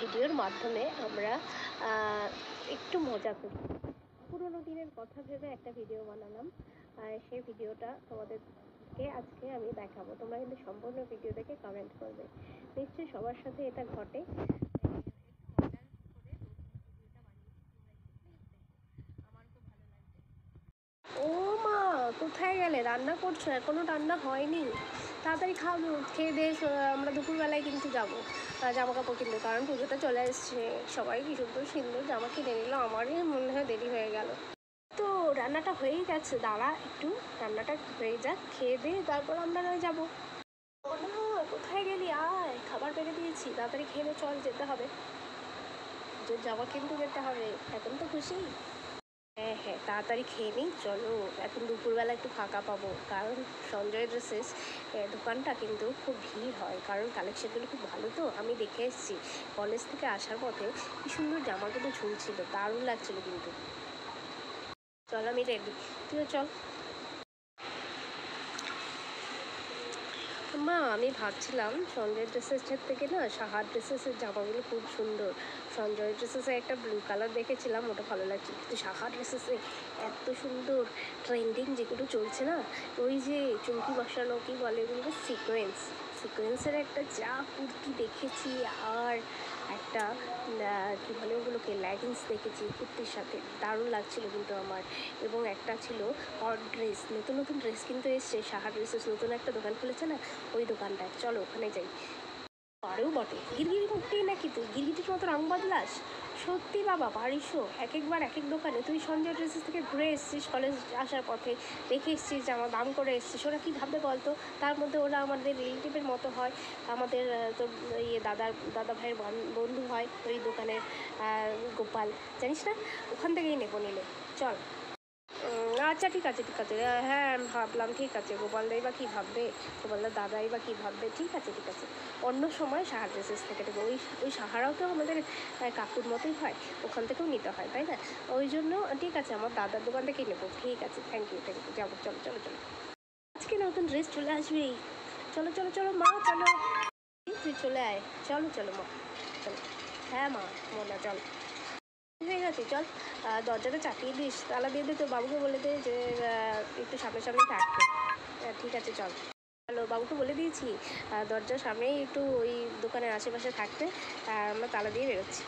ভিডিওর মাধ্যমে আমরা একটু মজা করি। পুরোনো দিনের কথা ভেবে একটা ভিডিও বানালাম, সেই ভিডিওটা তোমাদেরকে আজকে আমি দেখাবো। তোমরা কিন্তু সম্পূর্ণ ভিডিও দেখে কমেন্ট করবে। নিশ্চয়ই সবার সাথে এটা ঘটে। ও মা, কোথায় গেলে? রান্না করছো? এখনো রান্না হয়নি? তাড়াতাড়ি খাবো, খেয়ে দিয়ে আমরা দুপুরবেলায় কিন্তু যাবো জামা কাপড় কিনতে, কারণ পুজোটা চলে এসছে। সবাই কি সুন্দর সুন্দর জামা কিনে নিল, আমারই মনে হয় দেরি হয়ে গেল। তো রান্নাটা হয়েই গেছে, দাঁড়া একটু, রান্নাটা হয়ে যাক, খেয়ে দিয়ে তারপর আমরা নয় যাবো। ও না, কোথায় গেলি? আয়, খাবার পেরে দিয়েছি, তাড়াতাড়ি খেয়ে নে, চল যেতে হবে, তোর জামা কিনতে যেতে হবে। এখন তো খুশি? হ্যাঁ হ্যাঁ, তাড়াতাড়ি খেয়ে নিই, চলো। এখন দুপুরবেলা একটু ফাঁকা পাবো, কারণ সঞ্জয় ড্রেসেস দোকানটা কিন্তু খুব ভিড় হয়, কারণ কালেকশনগুলো খুব ভালো। তো আমি দেখে এসেছি, কলেজ থেকে আসার পথে কি সুন্দর জামাগুলো ঝুলছিল, দারুণ লাগছিল কিন্তু। চল, আমি রেডি, তুইও চল। মা, আমি ভাবছিলাম সঞ্জয় ড্রেসেসের থেকে না সাহার ড্রেসেসের জামাগুলো খুব সুন্দর। সঞ্জয় ড্রেসেসে একটা ব্লু কালার দেখেছিলাম, ওটা ভালো লাগছে, কিন্তু সাহা ড্রেসেসে এত সুন্দর ট্রেন্ডিং যেগুলো চলছে না, ওই যে চুমকি বসানো কি বলে ওগুলোকে, সিকোয়েন্সের একটা যা কুর্তি দেখেছি, আর একটা কী বলে ওগুলোকে, লেগিংস দেখেছি কুর্তির সাথে, দারুণ লাগছিল কিন্তু আমার। এবং একটা ছিল হট ড্রেস, নতুন নতুন ড্রেস কিন্তু এসছে, সাহা ড্রেসেস নতুন একটা দোকান খুলেছে না, ওই দোকানটায় চলো, ওখানে যাই। পারেও বটে, গিরগিরি মুখটি নাকি তুই গিরগিটির মতো রং বদলাস? সত্যি বাবা, পারিসও, এক একবার এক এক দোকানে। তুই সঞ্জয় ড্রেসেস থেকে ঘুরে এসেছিস কলেজ আসার পথে, দেখে এসেছিস জামা দাম করে এসেছিস, ওরা কী ভাববে বলতো? তার মধ্যে ওরা আমাদের রিলেটিভের মতো হয়, আমাদের তোর ইয়ে দাদা ভাইয়ের বন্ধু হয় ওই দোকানের গোপাল, জানিস না? ওখান থেকেই নেবো নিলে, চল। আচ্ছা ঠিক আছে ঠিক আছে, হ্যাঁ আমি ভাবলাম, ঠিক আছে গোপালদাই বা কী ভাববে, গোপালদার দাদাই বা কী ভাববে, ঠিক আছে ঠিক আছে, অন্য সময় সাহা ড্রেসেস থেকে নেবো। ওই ওই সাহারাও তো আমাদের কাকুর মতোই হয়, ওখান থেকেও নিতে হয়, তাই না? ওই জন্য ঠিক আছে, আমার দাদার দোকান থেকেই নেবো, ঠিক আছে, থ্যাংক ইউ যাবো, চলো চলো চলো। আজকে নতুন ড্রেস চলে আসবেই, চলো চলো চলো মা, চলো, তুই চলে আয়, চলো চলো মা, চলো। হ্যাঁ মা, মোনা চল, হয়ে গেছে, চল। দরজাটা চাপিয়ে দিস, তালা দিয়ে দে, তো বাবুকে বলে দে যে একটু সামনে সামনে থাকতে। ঠিক আছে, চল। হ্যালো, বাবুকে বলে দিয়েছি দরজার সামনেই একটু ওই দোকানের আশেপাশে থাকতে, আমরা তালা দিয়ে বেরোচ্ছি।